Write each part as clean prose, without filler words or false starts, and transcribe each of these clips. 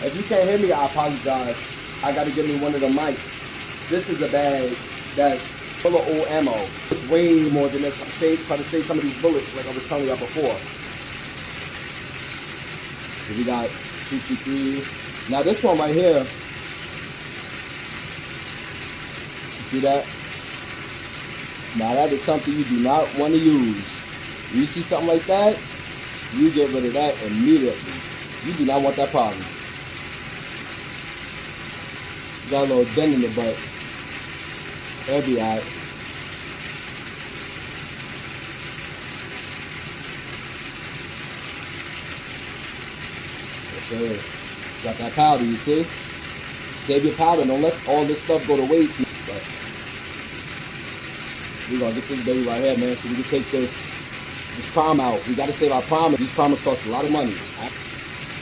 If you can't hear me, I apologize. I gotta give me one of the mics. This is a bag that's full of old ammo. It's way more than this. Try to save some of these bullets like I was telling y'all before. So we got 223. Now this one right here, you see that? Now that is something you do not want to use. When you see something like that, you get rid of that immediately. You do not want that problem. Got a little dent in it, but it'll be alright. Yes, sir. Got that powder, you see? Save your powder. Don't let all this stuff go to waste. But we're gonna get this baby right here, man, so we can take this prom out. We gotta save our prom. These proms cost a lot of money.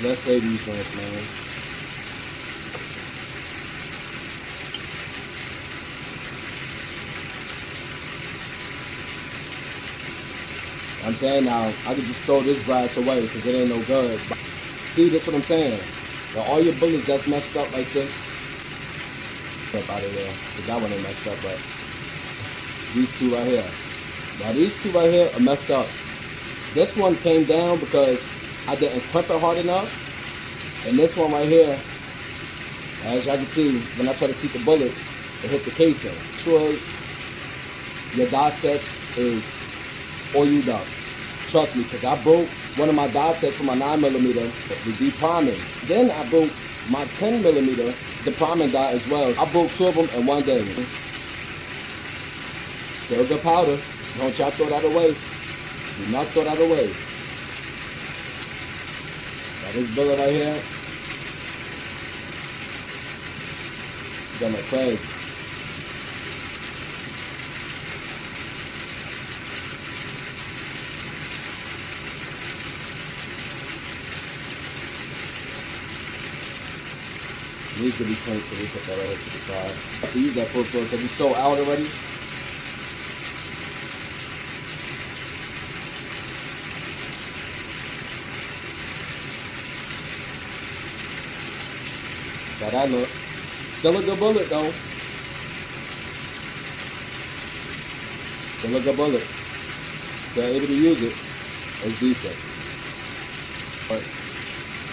Let's save these ones, man. I'm saying now, I could just throw this brass away because it ain't no good. See, that's what I'm saying. Now, all your bullets that's messed up like this, get out of there. Because that one ain't messed up, but these two right here. Now, these two right here are messed up. This one came down because I didn't crimp it hard enough. And this one right here, as y'all can see, when I try to seat the bullet, it hit the casing. Sure, your dot sets is oiled up. Trust me, because I broke one of my dot sets for my 9mm, the de-priming. Then I broke my 10mm, the priming dot as well. I broke 2 of them in one day. Still good powder. Don't y'all throw that away. Do not throw that away. Got this bullet right here. Got my Craig. Needs to be clean, so we put that right here to the side. I have to use that for because it's so out already. How that look. Still a good bullet though. Still a good bullet. Still able to use it. It's decent. But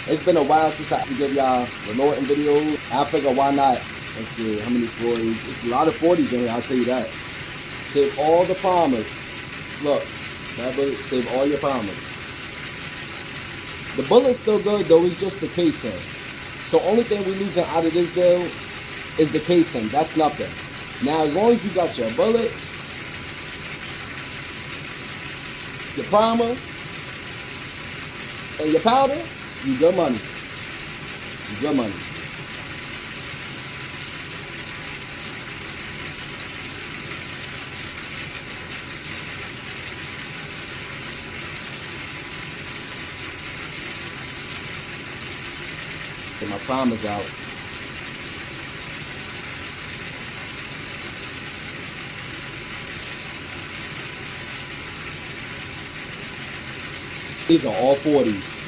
it's been a while since I can give y'all reloading videos. I figure why not? Let's see how many 40s. It's a lot of 40s in here, I'll tell you that. Save all the primers. Look, that bullet, save all your primers. The bullet's still good though, it's just the casing. So only thing we're losing out of this deal is the casing. That's nothing. Now as long as you got your bullet, your primer, and your powder, you good money. You good money. Get my primers out. These are all 40s.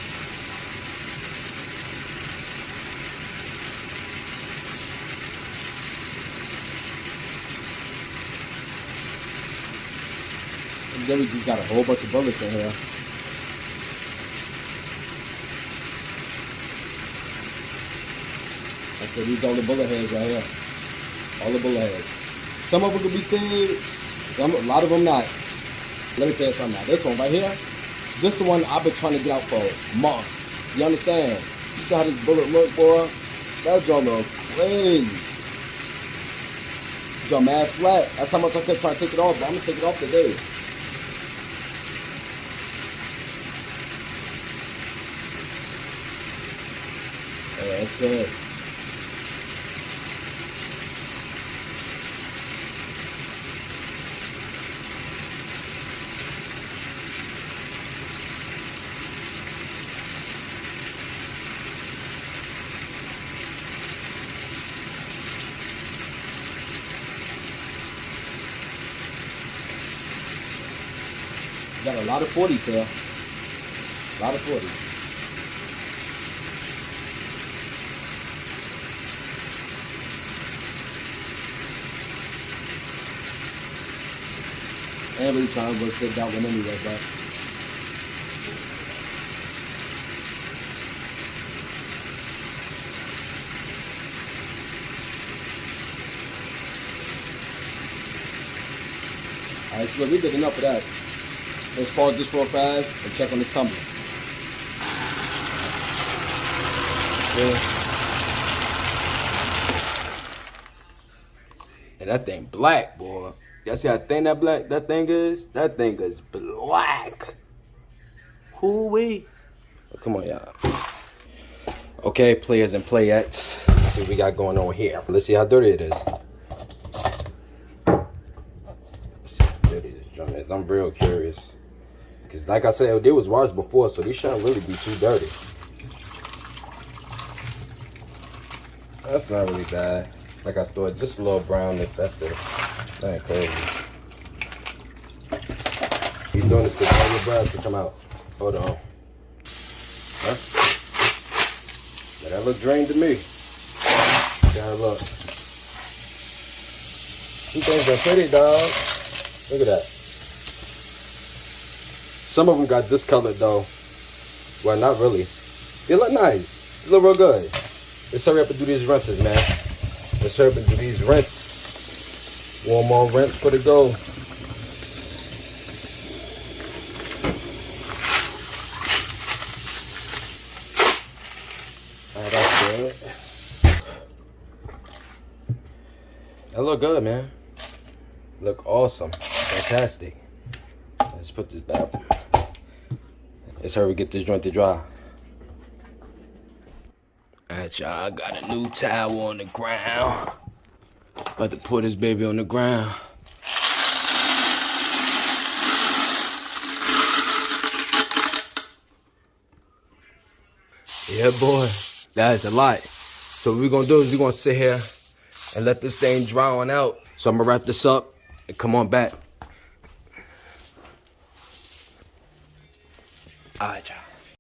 And then we just got a whole bunch of bullets in here. I said these are all the bullet heads right here. All the bullet heads. Some of them could be saved, a lot of them not. Let me tell you something now. This one right here, this is the one I've been trying to get out for months. You understand? You see how this bullet look, boy? That joint look crazy. Joint mad flat. That's how much I kept trying to take it off, but I'm gonna take it off today. Yeah, that's good. Got a lot of 40s here. A lot of 40s. I ain't really trying to work that one anyway, but. Alright, so we did enough of that. Let's pause this real fast and check on this tumbler. Yeah. And that thing black, boy. Y'all see how thin that thing is? That thing is black. Hoo-wee. Oh, come on, y'all. Okay, players and playettes. Let's see what we got going on here. Let's see how dirty it is. Let's see how dirty this drum is. I'm real curious. Because like I said, they was washed before, so these shouldn't really be too dirty. That's not really bad. Like I thought, just a little brownness, that's it. That ain't crazy. You doing this because all your brass to come out. Hold on. Huh? Yeah, that look drained to me. Gotta look. These things are pretty, dog. Look at that. Some of them got discolored though. Well, not really. They look nice. They look real good. Let's hurry up and do these rinses, man. Let's hurry up and do these rinses. One more rinse for the go. Alright, that's good. That look good, man. Look awesome. Fantastic. Let's put this back. Let's hurry get this joint to dry. Alright, y'all, I got a new towel on the ground. About to put this baby on the ground. Yeah, boy, that is a lot. So what we're gonna do is we're gonna sit here and let this thing dry on out. So I'm gonna wrap this up and come on back. Alright, y'all.